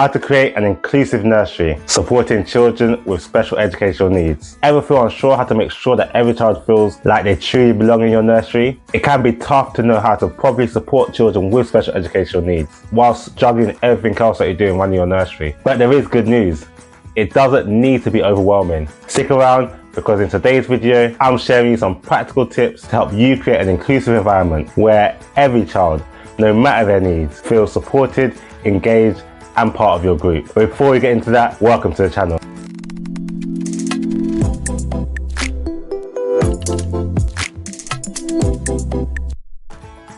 How to create an inclusive nursery, supporting children with special educational needs. Ever feel unsure how to make sure that every child feels like they truly belong in your nursery? It can be tough to know how to properly support children with special educational needs, whilst juggling everything else that you're doing running your nursery. But there is good news. It doesn't need to be overwhelming. Stick around, because in today's video, I'm sharing you some practical tips to help you create an inclusive environment where every child, no matter their needs, feels supported, engaged, and part of your group. But before we get into that, welcome to the channel.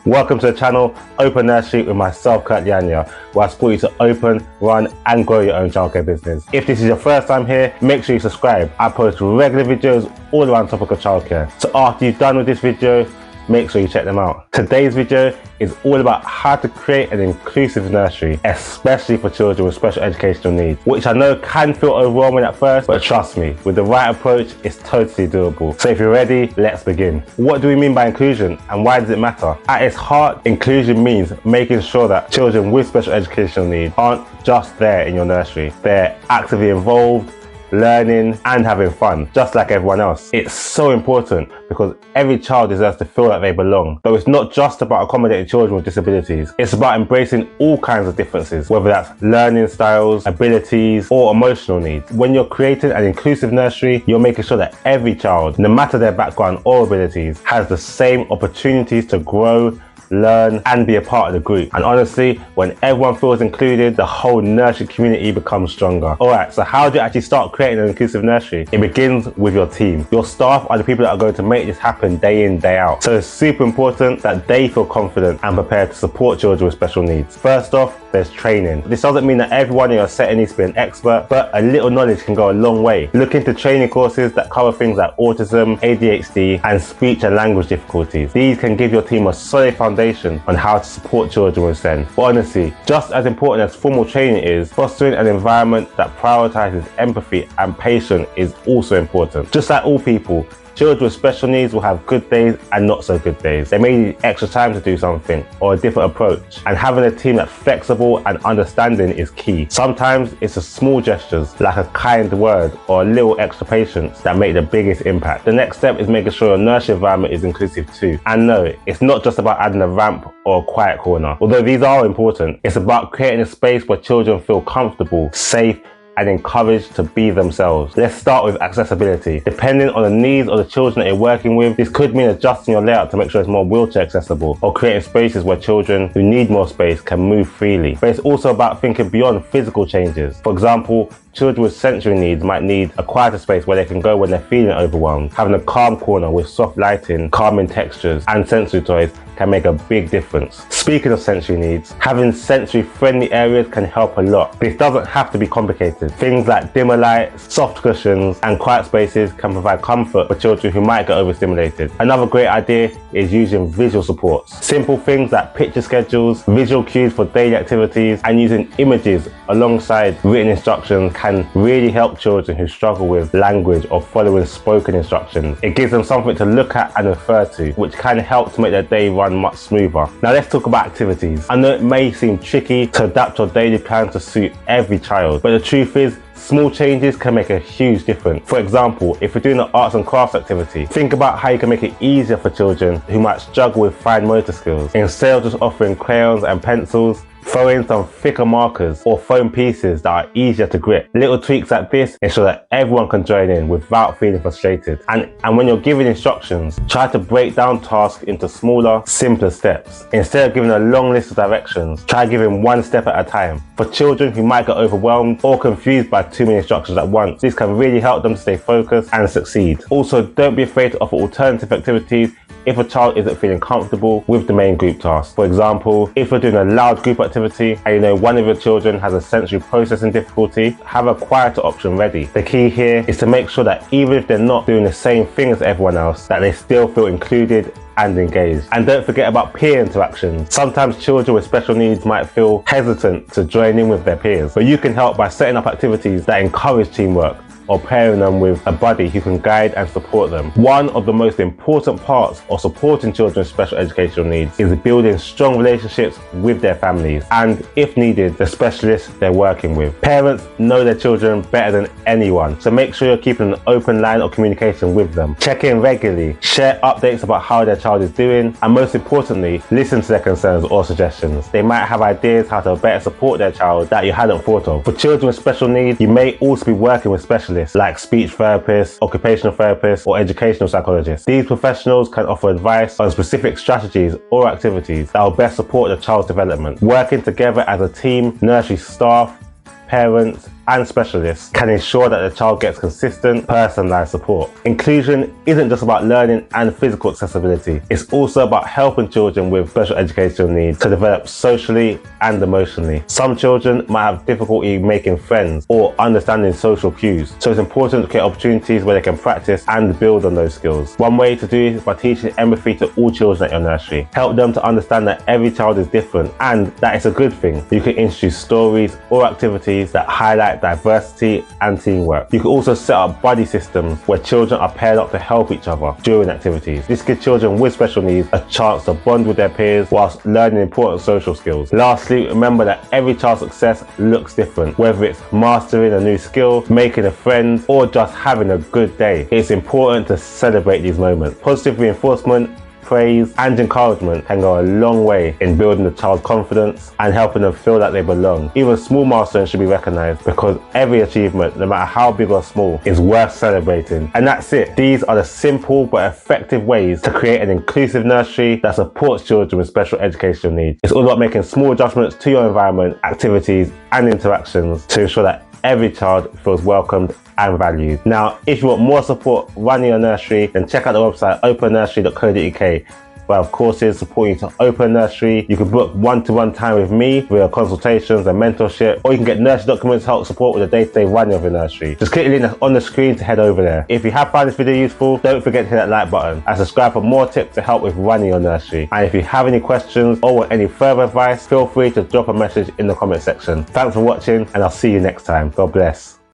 Welcome to the channel, Open Nursery with myself, Kurt Yanya, where I support you to open, run and grow your own childcare business. If this is your first time here, make sure you subscribe. I post regular videos all around the topic of childcare. So after you've done with this video, make sure you check them out. Today's video is all about how to create an inclusive nursery, especially for children with special educational needs, which I know can feel overwhelming at first, but trust me, with the right approach, it's totally doable. So if you're ready, let's begin. What do we mean by inclusion and why does it matter? At its heart, inclusion means making sure that children with special educational needs aren't just there in your nursery. They're actively involved, learning and having fun, just like everyone else. It's so important because every child deserves to feel like they belong. Though it's not just about accommodating children with disabilities, it's about embracing all kinds of differences, whether that's learning styles, abilities, or emotional needs. When you're creating an inclusive nursery, you're making sure that every child, no matter their background or abilities, has the same opportunities to grow, learn and be a part of the group. And honestly, when everyone feels included, the whole nursery community becomes stronger. Alright, so how do you actually start creating an inclusive nursery? It begins with your team. Your staff are the people that are going to make this happen day in, day out. So it's super important that they feel confident and prepared to support children with special needs. First off, there's training. This doesn't mean that everyone in your setting needs to be an expert, but a little knowledge can go a long way. Look into training courses that cover things like autism, ADHD, and speech and language difficulties. These can give your team a solid foundation on how to support children with SEND. But honestly, just as important as formal training is, fostering an environment that prioritizes empathy and patience is also important. Just like all people, children with special needs will have good days and not so good days. They may need extra time to do something or a different approach, and having a team that's flexible and understanding is key. Sometimes it's the small gestures like a kind word or a little extra patience that make the biggest impact. The next step is making sure your nursery environment is inclusive too. And no, it's not just about adding a ramp or a quiet corner. Although these are important, it's about creating a space where children feel comfortable, safe, and encouraged to be themselves. Let's start with accessibility. Depending on the needs of the children that you're working with, this could mean adjusting your layout to make sure it's more wheelchair accessible, or creating spaces where children who need more space can move freely. But it's also about thinking beyond physical changes. For example, children with sensory needs might need a quieter space where they can go when they're feeling overwhelmed. Having a calm corner with soft lighting, calming textures, and sensory toys can make a big difference. Speaking of sensory needs, having sensory friendly areas can help a lot. This doesn't have to be complicated. Things like dimmer lights, soft cushions, and quiet spaces can provide comfort for children who might get overstimulated. Another great idea is using visual supports. Simple things like picture schedules, visual cues for daily activities, and using images alongside written instructions can really help children who struggle with language or following spoken instructions. It gives them something to look at and refer to, which can help to make their day run much smoother. Now let's talk about activities. I know it may seem tricky to adapt your daily plan to suit every child, but the truth is, small changes can make a huge difference. For example, if you're doing an arts and crafts activity, think about how you can make it easier for children who might struggle with fine motor skills. Instead of just offering crayons and pencils, throw in some thicker markers or foam pieces that are easier to grip. Little tweaks like this ensure that everyone can join in without feeling frustrated. And when you're giving instructions, try to break down tasks into smaller, simpler steps. Instead of giving a long list of directions, try giving one step at a time. For children who might get overwhelmed or confused by too many instructions at once, this can really help them stay focused and succeed. Also, don't be afraid to offer alternative activities if a child isn't feeling comfortable with the main group task. For example, if you're doing a loud group activity and you know one of your children has a sensory processing difficulty, have a quieter option ready. The key here is to make sure that even if they're not doing the same thing as everyone else, that they still feel included and engaged. And don't forget about peer interactions. Sometimes children with special needs might feel hesitant to join in with their peers, but you can help by setting up activities that encourage teamwork or pairing them with a buddy who can guide and support them. One of the most important parts of supporting children with special educational needs is building strong relationships with their families and, if needed, the specialists they're working with. Parents know their children better than anyone, so make sure you're keeping an open line of communication with them. Check in regularly, share updates about how their child is doing, and most importantly, listen to their concerns or suggestions. They might have ideas how to better support their child that you hadn't thought of. For children with special needs, you may also be working with specialists like speech therapists, occupational therapists, or educational psychologists. These professionals can offer advice on specific strategies or activities that will best support the child's development. Working together as a team, nursery staff, parents, and specialists can ensure that the child gets consistent, personalised support. Inclusion isn't just about learning and physical accessibility. It's also about helping children with special educational needs to develop socially and emotionally. Some children might have difficulty making friends or understanding social cues, so it's important to create opportunities where they can practice and build on those skills. One way to do it is by teaching empathy to all children at your nursery. Help them to understand that every child is different and that it's a good thing. You can introduce stories or activities that highlight diversity and teamwork. You can also set up buddy systems where children are paired up to help each other during activities. This gives children with special needs a chance to bond with their peers whilst learning important social skills. Lastly, remember that every child's success looks different, whether it's mastering a new skill, making a friend, or just having a good day. It's important to celebrate these moments. Positive reinforcement, praise, and encouragement can go a long way in building the child's confidence and helping them feel that they belong. Even small milestones should be recognized because every achievement, no matter how big or small, is worth celebrating. And that's it. These are the simple but effective ways to create an inclusive nursery that supports children with special educational needs. It's all about making small adjustments to your environment, activities, and interactions to ensure that every child feels welcomed and valued. Now, if you want more support running your nursery, then check out the website opennursery.co.uk. We have courses supporting you to open nursery. You can book one-to-one time with me via consultations and mentorship, or you can get nursery documents to help support with the day-to-day running of your nursery. Just click the link that's on the screen to head over there. If you have found this video useful, don't forget to hit that like button and subscribe for more tips to help with running your nursery. And if you have any questions or want any further advice, feel free to drop a message in the comment section. Thanks for watching, and I'll see you next time. God bless.